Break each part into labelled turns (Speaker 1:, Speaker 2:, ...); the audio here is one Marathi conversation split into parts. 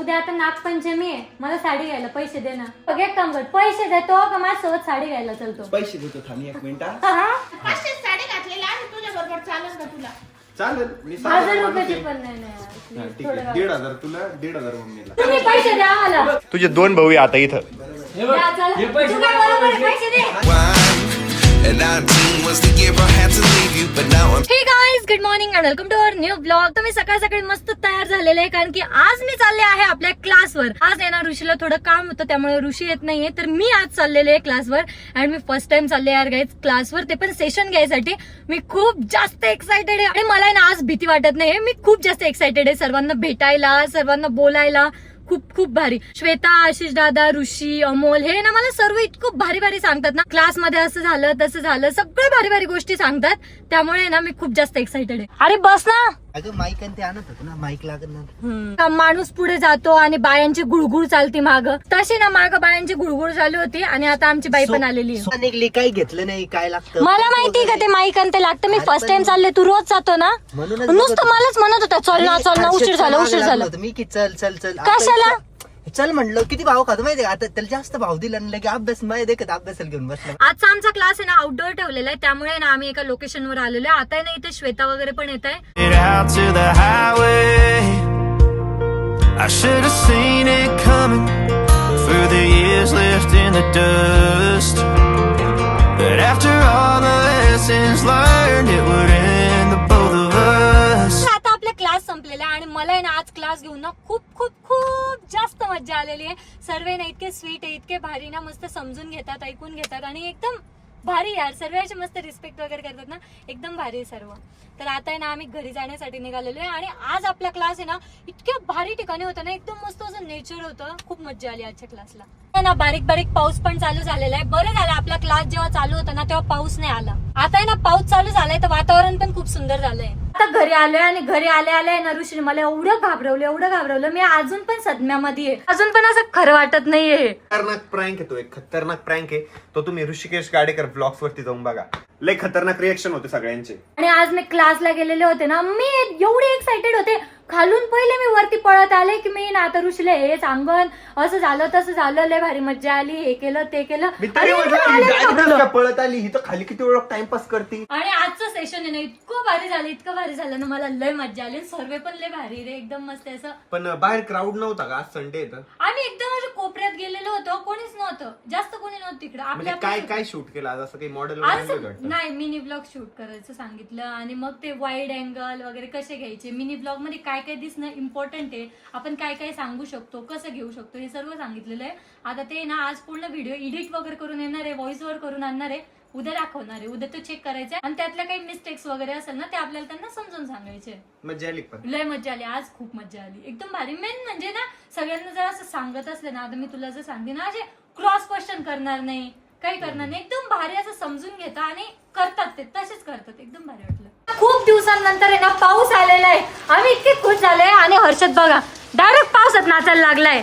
Speaker 1: उद्या आता नागपंचमी आहे, मला साडी घ्यायला पैसे दे ना. बघ एक काम कर, पैसे देतो का माझ्यासोबत साडी घ्यायला चलतो?
Speaker 2: पैसे देतो थांब एक मिनिट.
Speaker 3: 500 साडी घातलेली आहे तुझ्या बरोबर, चालेल का तुला?
Speaker 2: चालेल मी
Speaker 1: 1000 रुपयाची पण नाही ना.
Speaker 2: ठीक आहे 1500 तुला 1500 मम्मीला.
Speaker 1: तुम्ही पैसे द्या मला.
Speaker 2: तुझे 2 भाऊ आता इथं.
Speaker 1: द्या, चला. तू काय बरोबर आहे, पैसे दे.
Speaker 4: And 19 was the year I had to leave you, but now I'm
Speaker 1: hey guys, good morning and welcome to our new blog. तर मी सकाळ सकाळी मस्त तयार झालेले आहे, कारण की आज मी चालले आहे आपल्या क्लासवर. आज आहे ना ऋषीला थोडं काम होतं, त्यामुळे ऋषी येत नाहीये, तर मी आज चाललेले आहे क्लासवर. आणि मी फर्स्ट टाइम चालले यार गाईज क्लासवर, ते पण सेशन घ्यायसाठी. मी खूप जास्त एक्साइटेड आहे आणि मला ना आज भीती वाटत नाही. मी खूप जास्त एक्साइटेड आहे सर्वांना भेटायला, सर्वांना बोलायला. खूप खूप भारी. श्वेता, आशिष दादा, ऋषी, अमोल हे ना मला सर्व इतकं भारी भारी सांगतात ना. क्लासमध्ये असं झालं तसं झालं, सगळं भारी भारी गोष्टी सांगतात. त्यामुळे ना मी खूप जास्त एक्साइटेड आहे. अरे बस ना.
Speaker 5: अगं माईक आणि ते आणत होतो ना, माईक लागणार.
Speaker 1: माणूस पुढे जातो आणि बायांची गुळगुळ चालती माग. तशी ना माग बायांची गुळगुळ चालू होती आणि आता आमची बाई पण आलेली आहे.
Speaker 5: निघली, काही घेतलं नाही, काय लागतं
Speaker 1: मला माहिती का ते माईक आणि ते लागतं. मी फर्स्ट टाइम चालले, तू रोज जातो ना.
Speaker 5: म्हणूनच
Speaker 1: नुसतं मलाच म्हणत होता चल ना चल ना, उशीर झाला उशीर झाला.
Speaker 5: मी की चल चल चल
Speaker 1: कशाला?
Speaker 5: चल म्हणलं. किती भाव खातो माहितीये, आता त्याला जास्त भाव दिला आणि लगे अभ्यास माहिती देखत अभ्यासाला घेऊन बसला.
Speaker 1: आजचा आमचा क्लास आहे ना आउटडोअर ठेवलेला आहे, त्यामुळे ना आम्ही एका लोकेशनवर आलेलो आहे. आता ना इथे श्वेता वगैरे पण येत आहे.
Speaker 4: Get out to the highway. I should have seen it coming for the years left in the dust. But after all the lessons learned, it would end the both of us.
Speaker 1: आता आपला क्लास संपलेला आहे आणि मला आहे ना आज क्लास घेऊन ना खूप खूप खूप जास्त मजा आलेली आहे. सर्व ना इतके स्वीट आहे, इतके भारी ना, मस्त समजून घेतात, ऐकून घेतात आणि एकदम भारी यार. सर्वांची मस्त रिस्पेक्ट वगैरे करतात ना, एकदम भारी आहे सर्व. तर आता आहे ना आम्ही घरी जाण्यासाठी निघालेलो आहे आणि आज आपला क्लास आहे ना इतक्या भारी ठिकाणी होता ना, एकदम मस्त असं नेचर होतं. खूप मजा आली आजच्या क्लासला ना. बारीक बारीक पाऊस पण चालू झालेला आहे. बरं झालं आपला क्लास जेव्हा चालू होता ना तेव्हा पाऊस नाही आला. आता आहे ना पाऊस चालू झालाय तर वातावरण पण खूप सुंदर झालंय. आता घरी आलोय आणि घरी आले ना ऋषीने मला एवढं घाबरवलं. मी अजून पण सदम्यामध्ये आहे, अजून पण असं खरं वाटत नाहीये.
Speaker 2: खतरनाक प्रँक आहे तो, एक खतरनाक प्रँक आहे तो. तुम्ही ऋषिकेश गाडेकर ब्लॉग्स वरती जाऊन बघा, लय खतरनाक रिएक्शन होते सगळ्यांचे.
Speaker 1: आणि आज मी क्लासला गेलेले होते ना, मी एवढी एक्साइटेड होते. खालून पहिले मी वरती पळत आले की मी ना आता ऋषीला हे सांगन, असं झालं तसं झालं, लय भारी मज्जा आली, हे केलं ते केलं.
Speaker 2: मी तरी म्हटलं का पळत आली ही तर खाली किती वेळ टाइमपास करते.
Speaker 1: आणि आजचं सेशन आहे ना इतकं भारी झालं ना, मला लय मज्जा आली. सर्वे पण लय भारी रे, एकदम मस्त असं.
Speaker 2: पण बाहेर क्राऊड नव्हता का? आज संडे आहे तर
Speaker 1: आम्ही एकदम अशा कोपऱ्यात गेलेलो होतो, कोणीच नव्हतं, जास्त कोणी नव्हतं तिकडे.
Speaker 2: म्हणजे काय काय शूट केलं आज? असं काही मॉडेल
Speaker 1: नाही, मिनी ब्लॉग शूट करायचं सांगितलं आणि मग ते वाईड अँगल वगैरे कसे घ्यायचे, मिनी ब्लॉग मध्ये काय काय दिसणं इम्पॉर्टंट आहे, आपण काय काय सांगू शकतो, कसं घेऊ शकतो, हे सर्व सांगितलेलं आहे. आता ते ना आज पूर्ण व्हिडिओ एडिट वगैरे करून येणार आहे, व्हॉइस ओव्हर करून आणणार आहे, उद्या दाखवणार आहे. उद्या तो चेक करायचा आणि त्यातल्या काही मिस्टेक्स वगैरे असेल ना ते आपल्याला त्यांना समजून सांगायचे.
Speaker 2: मजा आली पण
Speaker 1: लय मजा आली आज, खूप मजा आली, एकदम भारी. मेन म्हणजे ना सगळ्यांना जर असं सांगत असले ना, आता मी तुला जर सांगते ना, असे क्रॉस क्वेश्चन करणार नाही, काही करणार नाही, एकदम भारी असं समजून घेतात आणि करतात, ते तसेच करतात. एकदम भारी वाटलं. खूप दिवसांनंतर आहे ना पाऊस आलेला आहे, आम्ही इतके खुश झाले. आणि हर्षद बघा डायरेक्ट पावसात नाचायला लागलाय.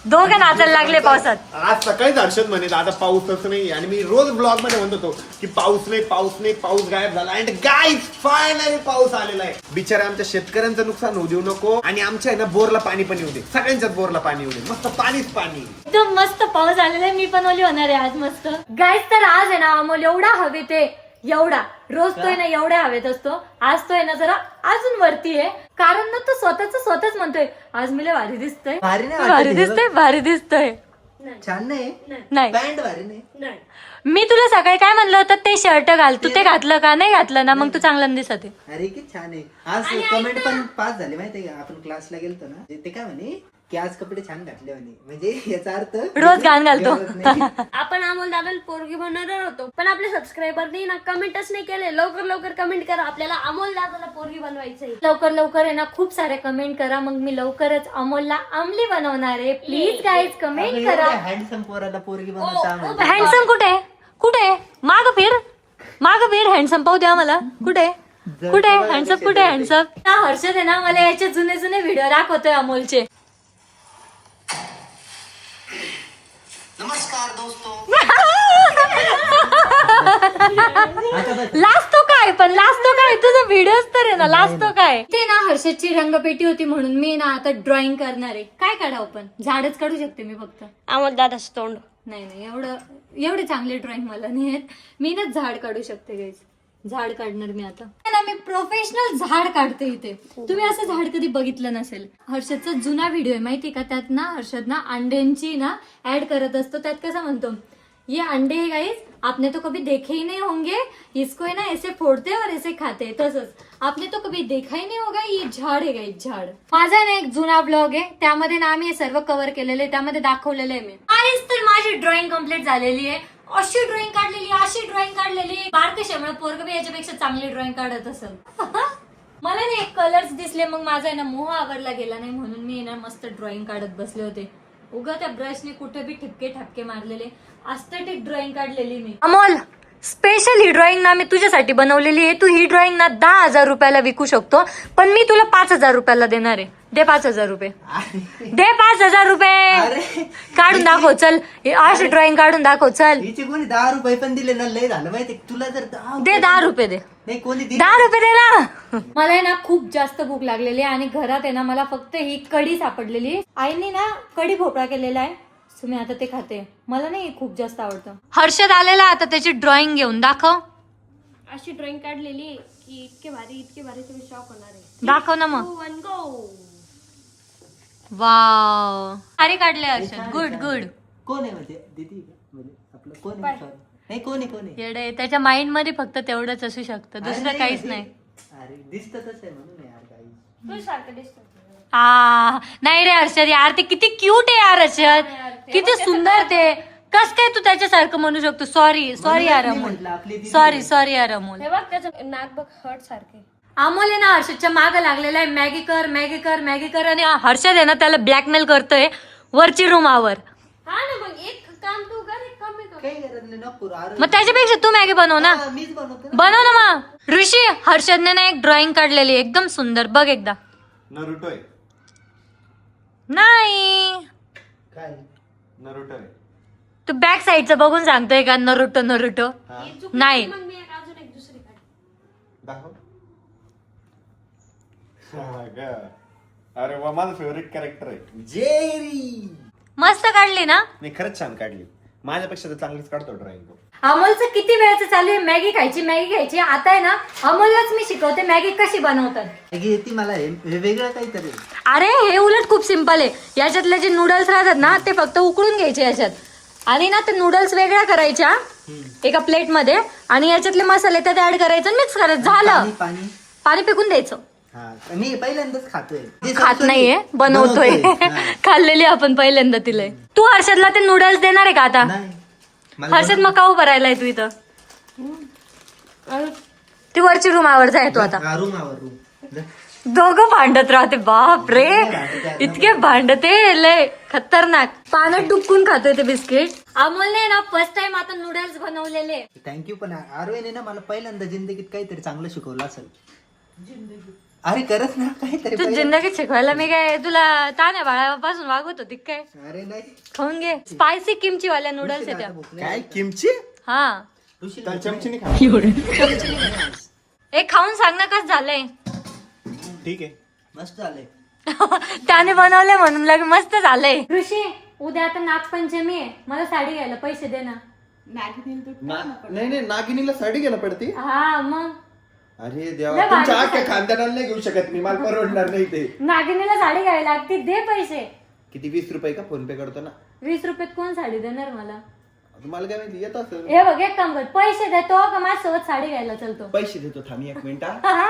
Speaker 1: दोघं नाचायला लागले पावसात.
Speaker 2: आज सकाळीच हर्षद म्हणे आता पाऊसच नाही, आणि मी रोज ब्लॉग मध्ये म्हणत होतो की पाऊस नाही, पाऊस गायब झाला. अँड गाईज फायनली पाऊस आलेला आहे. बिचारा आमच्या शेतकऱ्यांचं नुकसान होऊ देऊ नको आणि आमच्या आहे ना बोरला पाणी पण येऊ दे, सगळ्यांच्याच बोरला पाणी येऊ दे, मस्त पाणीच पाणी.
Speaker 1: एकदम मस्त पाऊस आलेला आहे. मी पण ओली होणार आहे आज मस्त. गाईज तर आज आहे ना अमोल एवढा हवेत आहे, एवढा रोज तो आहे ना एवढ्या हवेत असतो, आज तो आहे ना जरा अजून वरती आहे, कारण ना तो स्वतःच म्हणतोय आज मी लय भारी दिसतोय,
Speaker 5: भारी नाही
Speaker 1: भारी दिसतोय, भारी दिसतोय.
Speaker 5: छान नाही,
Speaker 1: नाही
Speaker 5: पॅन्ट भारी नाही.
Speaker 1: मी तुला सकाळी काय म्हणलं होतं, ते शर्ट घाल, तू ते घातलं का? नाही घातलं ना, मग तू चांगला दिसत आहे.
Speaker 5: अरे किती छान आहे. आज कमेंट पण पास झाली माहितीये का, आपण क्लासला गेलतो ना, ते काय म्हणे की आज कपडे छान घातले म्हणे, म्हणजे याचा अर्थ
Speaker 1: रोज घाण घालतो.
Speaker 3: आपण अमोल दादाला पोरगी बनवणार होतो, पण आपले सबस्क्रायबरनी ना कमेंटच नाही केले. लवकर कमेंट करा, आपल्याला अमोल दादाला पोरगी बनवायचंय.
Speaker 1: लवकर आहे ना खूप सारे कमेंट करा, मग मी लवकरच अमोलला अमली बनवणार आहे. प्लीज गाईज कमेंट करा.
Speaker 5: हँडसम पोराला पोरगी बनवता.
Speaker 1: हँडसम कुठे माग फिर हँडसम पाहू द्या मला. कुठे हँडसम, कुठे हँडसम? हर्षद आहे ना मला याचे जुने व्हिडिओ दाखवतोय अमोलचे.
Speaker 5: नमस्कार दोस्तों.
Speaker 1: लाजतो काय पण लाजतो काय तुझा व्हिडिओच तर आहे ना लाजतो काय ते ना हर्षदची रंगपेटी होती म्हणून मी ना आता ड्रॉइंग करणार आहे काय काढावं पण झाडच काढू शकते मी फक्त
Speaker 3: अमोल दादाच तोंड.
Speaker 1: नाही एवढे चांगले ड्रॉइंग मला नाही आहेत मी ना झाड काढू शकते गाईज झाड काढणार मी आता ना मी प्रोफेशनल झाड काढते इथे तुम्ही असं झाड कधी बघितलं नसेल हर्षदचा जुना व्हिडिओ आहे माहिती का त्यात ना हर्षद ना अंड्यांची ना ऍड करत असतो त्यात कसं म्हणतो ये अंडे है गाइस आपने तो कभी देखे ही नहीं होंगे इसको है ना ऐसे फोड़ते और ऐसे खाते तसंच आपने तो कभी देखा ही नहीं होगा ये झाड आहे गाइस झाड माझा ना एक जुना ब्लॉग आहे त्यामध्ये ना आम्ही हे सर्व कव्हर केलेलं आहे त्यामध्ये दाखवलेलं आहे मी आधीच तर माझी ड्रॉइंग कम्प्लीट झालेली आहे अशी ड्रॉइंग काढलेली अशी ड्रॉइंग काढलेली बारकशामुळे पोरग बी याच्यापेक्षा चांगली ड्रॉइंग काढत असेल मला ना एक कलर्स दिसले मग माझा आहे ना मोह आवरला गेला नाही म्हणून मी ना मस्त ड्रॉइंग काढत बसले होते उगा त्या ब्रशने कुठे बी ठिपके ठापके मारलेले अस्थेटिक ड्रॉइंग काढलेली मी अमोल स्पेशल ही ड्रॉइंग ना मी तुझ्यासाठी बनवलेली आहे तू ही ड्रॉइंग ना 10,000 रुपयाला विकू शकतो पण मी तुला 5,000 रुपयाला देणार आहे दे 5,000 रुपये दे 5,000 रुपये काढून दाखव चल अशी ड्रॉइंग काढून दाखव चल
Speaker 5: हिचे कोणी 10 रुपये पण दिले ना लय झालं माहिती तुला जर
Speaker 1: दे 10 रुपये दे
Speaker 5: नाही कोणी
Speaker 1: 10 रुपये दे ना मला आहे ना खूप जास्त भूक लागलेली आहे आणि घरात आहे ना मला फक्त ही कढी सापडलेली आईने ना कढी भोपळा केलेला आहे सो मी आता ते खाते मला नाही खूप जास्त आवडतं हर्षद आलेला आता त्याची ड्रॉइंग घेऊन दाखव
Speaker 3: अशी ड्रॉइंग काढलेली की इतके भारी तुम्ही शॉक होणार आहे.
Speaker 1: दाखव ना मग
Speaker 3: 2, 1, go.
Speaker 1: वाव अरे काढले हर्षद गुड गुड
Speaker 5: कोण आहे म्हणजे दीदी म्हणजे आपलं कोण आहे Sorry. नाही कोण आहे
Speaker 1: येडे त्याच्या माइंड मध्ये फक्त तेवढंच असू शकतं दुसरं काहीच नाही
Speaker 5: अरे दिसत तसं आहे म्हणून यार काही
Speaker 3: तू सारखं दिसतो.
Speaker 1: नाही रे हर्षद यार ते किती क्यूट आहे यार हर्षद किती सुंदर ते कस काय तू त्याच्यासारखं म्हणू शकतो सॉरी यार अमोल सॉरी यार अमोल
Speaker 3: हे बघ त्याचं नाक बघ हर्ट सारखे.
Speaker 1: अमोल आहे ना हर्षदच्या मागं लागलेला आहे मॅगी कर आणि हर्षद आहे ना त्याला ब्लॅकमेल करतोय वरची रूमावर
Speaker 3: हा ना मग एक काम तू कर एक कमी कर.
Speaker 5: काही गरज नाही नको अरे
Speaker 1: मग त्याच्यापेक्षा तू मॅगी बनव ना
Speaker 5: मीच बनवतो
Speaker 1: बनव ना मग ऋषी हर्षदने ना एक ड्रॉइंग काढलेली एकदम सुंदर बघ एकदा
Speaker 2: नरुटो आहे
Speaker 1: नाही
Speaker 5: काय
Speaker 2: नरुटो आहे
Speaker 1: तू बॅक साईडचं बघून सांगतोय का नरुटो
Speaker 3: ही चुकली
Speaker 1: नाही.
Speaker 3: मग मी अजून एक दुसरी काढ.
Speaker 2: दाखव हा का? अरे वा माझं फेवरेट कॅरेक्टर आहे जेरी
Speaker 1: मस्त काढली ना
Speaker 2: मी खरंच छान काढली माझ्यापेक्षा तर चांगलीच काढतो ड्रॉइंग तो
Speaker 1: अमोलचं किती वेळचं चालू आहे मॅगी खायची आता आहे ना अमोललाच मी शिकवते मॅगी कशी बनवतात
Speaker 5: मॅगी येते मला हे वेगळं काहीतरी
Speaker 1: अरे हे उलट खूप सिंपल आहे याच्यातले जे नूडल्स राहतात ना ते फक्त उकळून घ्यायचे याच्यात आणि ना ते नूडल्स वेगळ्या करायच्या एका प्लेट मध्ये आणि याच्यातले मसाले त्यात ऍड करायचे मिक्स करायचं झालं
Speaker 5: पाणी
Speaker 1: पाणी फेकून द्यायचं
Speaker 5: हा मी पहिल्यांदाच खातोय
Speaker 1: खात नाहीये बनवतोय
Speaker 5: हा.
Speaker 1: खाल्लेली आपण पहिल्यांदा तिला तू हर्षदला ते नूडल्स देणार आहे का आता
Speaker 5: नाही मला
Speaker 1: हर्षद मग का उभं राहिलाय तू इथं ती वरची रूमावर जाय तू आता
Speaker 5: रूम
Speaker 1: दोघं भांडत राहते बाप रे इतके भांडते लय खतरनाक पाण्यात डुबकून खातोय ते बिस्किट अमोलने ना फर्स्ट टाइम आता नूडल्स बनवलेले
Speaker 5: थँक्यू पण आरवेने ना मला पहिल्यांदा जिंदगीत काहीतरी चांगलं शिकवलं असेल अरे करत ना काहीतरी
Speaker 1: तू जिंदगीत शिकवायला मी काय तुला तान्या बाळापासून वागवत होती काय
Speaker 5: अरे नाही
Speaker 1: खाऊन घे स्पायसी किमची वाल्या नूडल्स आहेत त्या
Speaker 2: काय किमची
Speaker 1: हा
Speaker 2: त्याला चमचीने खा
Speaker 1: एक खाऊन सांग ना कसं झालंय
Speaker 2: ठीक आहे
Speaker 5: मस्त झालंय
Speaker 1: त्याने बनवले म्हणून लगे मस्त झालंय ऋषी उद्या आता नागपंचमी आहे मला साडी घ्यायला पैसे दे ना
Speaker 2: नाही नागिनीला साडी घ्यायला पडते
Speaker 1: हा मग
Speaker 2: अरे देवा तुमच्या आख्या खानदानाला नाही घेऊ शकत मी मला परवडणार नाही ते
Speaker 1: नागिनीला साडी घ्यायला लागते दे पैसे
Speaker 2: किती 20 रुपये का फोन पे करतो ना
Speaker 1: 20 रुपयात कोण साडी देणार मला
Speaker 2: तुम्हाला काय माहिती येत असेल
Speaker 1: हे बघ एक काम कर पैसे देतो का माझ्यासोबत साडी घ्यायला चलतो
Speaker 2: पैसे देतो थांब 1 मिनिट हा.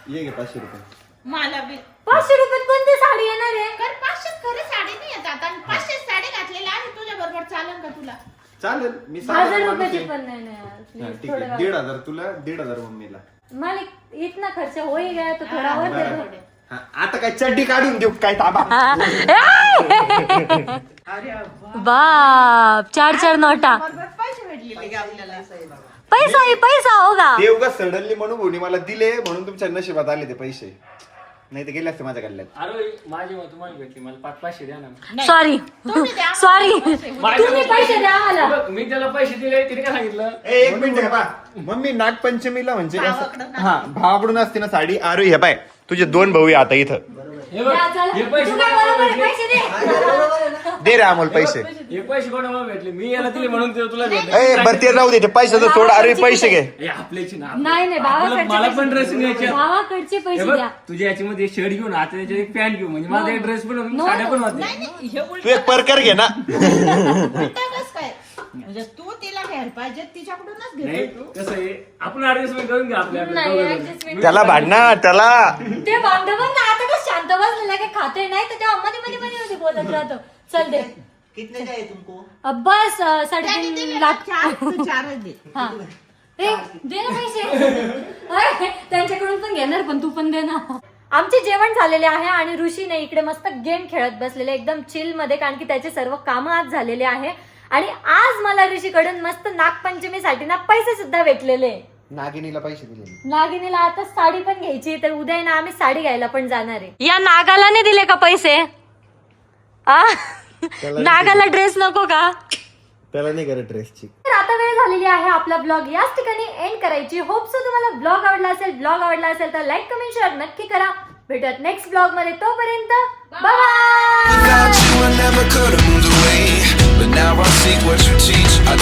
Speaker 2: ये घे 500 रुपये
Speaker 6: मला बी
Speaker 1: 500 रुपयात कोणती साडी येणार आहे
Speaker 6: कर 500 खरी साडी नाही येत आता 500 साडी घातलेली आहे तुझ्या बरोबर चालेल का तुला
Speaker 2: चालेल मी
Speaker 1: 1000 रुपयाची पण नाही ना यार.
Speaker 2: हा,
Speaker 1: Please,
Speaker 2: ठीक
Speaker 1: थोडं
Speaker 2: आहे 1,500 तुला 1,500 मम्मीला
Speaker 1: मला इतना खर्च हो ही गया तो थोडा और दे दो
Speaker 2: हा, आता काय चड्डी काढून देऊ काय ताबा
Speaker 1: बाप 4 नोटा
Speaker 6: पैसे भेटलेले आपल्याला
Speaker 1: पैसा होगा
Speaker 2: ते उगा सडनली म्हणून भोनी मला दिले म्हणून तुमच्या नशिबात आले ते पैसे नाही तर गेले असते माझ्या गल्ल्यात.
Speaker 7: अरे माझी मग तुम्हाला भेटली मला 500 द्या ना.
Speaker 1: सॉरी
Speaker 6: तुम्ही द्या.
Speaker 1: सॉरी
Speaker 7: माझे
Speaker 1: तुम्ही पैसे द्या आम्हाला.
Speaker 7: बघ, मी त्याला पैसे दिले तिने काय सांगितलं
Speaker 2: एक मिनिट हे पा मम्मी नागपंचमीला म्हणजे हा भावाकडून असते ना साडी. अरे हे पाय तुझे 2 भाऊ आहे आता इथं.
Speaker 7: हे बघ
Speaker 1: द्या, चला.
Speaker 7: हे पैसे
Speaker 1: तू काय बरोबर आहे, पैसे दे.
Speaker 2: दे रे अमोल पैसे.
Speaker 7: हे पैसे कोणाला भेटले मी याला दिले म्हणून ते तुला भेटले.
Speaker 2: ए बरं ते राहू दे, ते पैशाचं सोड. अरे पैसे घे.
Speaker 7: हे आपल्याची ना
Speaker 1: नाही नाही भावाकडचे
Speaker 7: मला पण
Speaker 1: पैसे-
Speaker 7: ड्रेस घ्यायचे आहेत.
Speaker 1: भावाकडचे
Speaker 7: हे
Speaker 1: पैसे
Speaker 7: बघ,
Speaker 1: द्या.
Speaker 7: तुझ्या याच्यामध्ये शर्ट घेऊन आता त्याच्यात एक पॅन्ट घेऊ म्हणजे माझा एक ड्रेस पण होतो,
Speaker 1: No,
Speaker 7: साड्या पण
Speaker 1: no.
Speaker 7: होते.
Speaker 6: नाही हे उलट
Speaker 2: तू एक परकर घे ना.
Speaker 6: उलटच काय म्हणजे तू तिला घ्यायला पाहिजे तिच्याकडूनच
Speaker 7: नाही
Speaker 6: घेतो तू.
Speaker 7: कसं आहे आपण ऍडजस्टमेंट करून घ्या आपल्या
Speaker 1: नाही, adjustment
Speaker 2: त्याला भांडणार त्याला.
Speaker 1: ते बांधव ना आता का शांत बसलेला काय खाते नाही तर तेव्हा मध्ये मध्ये मध्ये मध्ये बोलत राहतो. चल दे
Speaker 5: कितने का है तुमको?
Speaker 1: बस
Speaker 6: त्याने
Speaker 1: 3.5
Speaker 6: दिले
Speaker 1: लाख.
Speaker 6: चार, तू चारच दे.
Speaker 1: हा ए दे ना पैसे. अरे, त्यांच्याकडून पण घेणार पण तू पण दे ना. आमचे जेवण झालेले आहे आणि ऋषीने इकडे मस्त गेम खेळत बसलेले एकदम चिल मध्ये, कारण की त्याचे सर्व कामं आज झालेले आहे. आणि आज मला ऋषीकडून मस्त नागपंचमीसाठी ना पैसे सुद्धा भेटलेले.
Speaker 2: नागिनीला पैसे दिले.
Speaker 1: नागिनीला आता साडी पण घ्यायची, तर उद्या ना आम्ही साडी घ्यायला पण जाणार आहे. या नागाला नाही दिले का पैसे? आ? नागाला ड्रेस नको का?
Speaker 2: त्याला नाही करत ड्रेसची.
Speaker 1: तर आता वेळ झालेली आहे आपला ब्लॉग याच ठिकाणी एंड करायची. होप सो तुम्हाला ब्लॉग आवडला असेल तर लाईक कमेंट शेअर नक्की करा. भेटूयात नेक्स्ट ब्लॉग मध्ये, तोपर्यंत bye.
Speaker 4: Without you, I never could have moved away. But now I see what you teach. I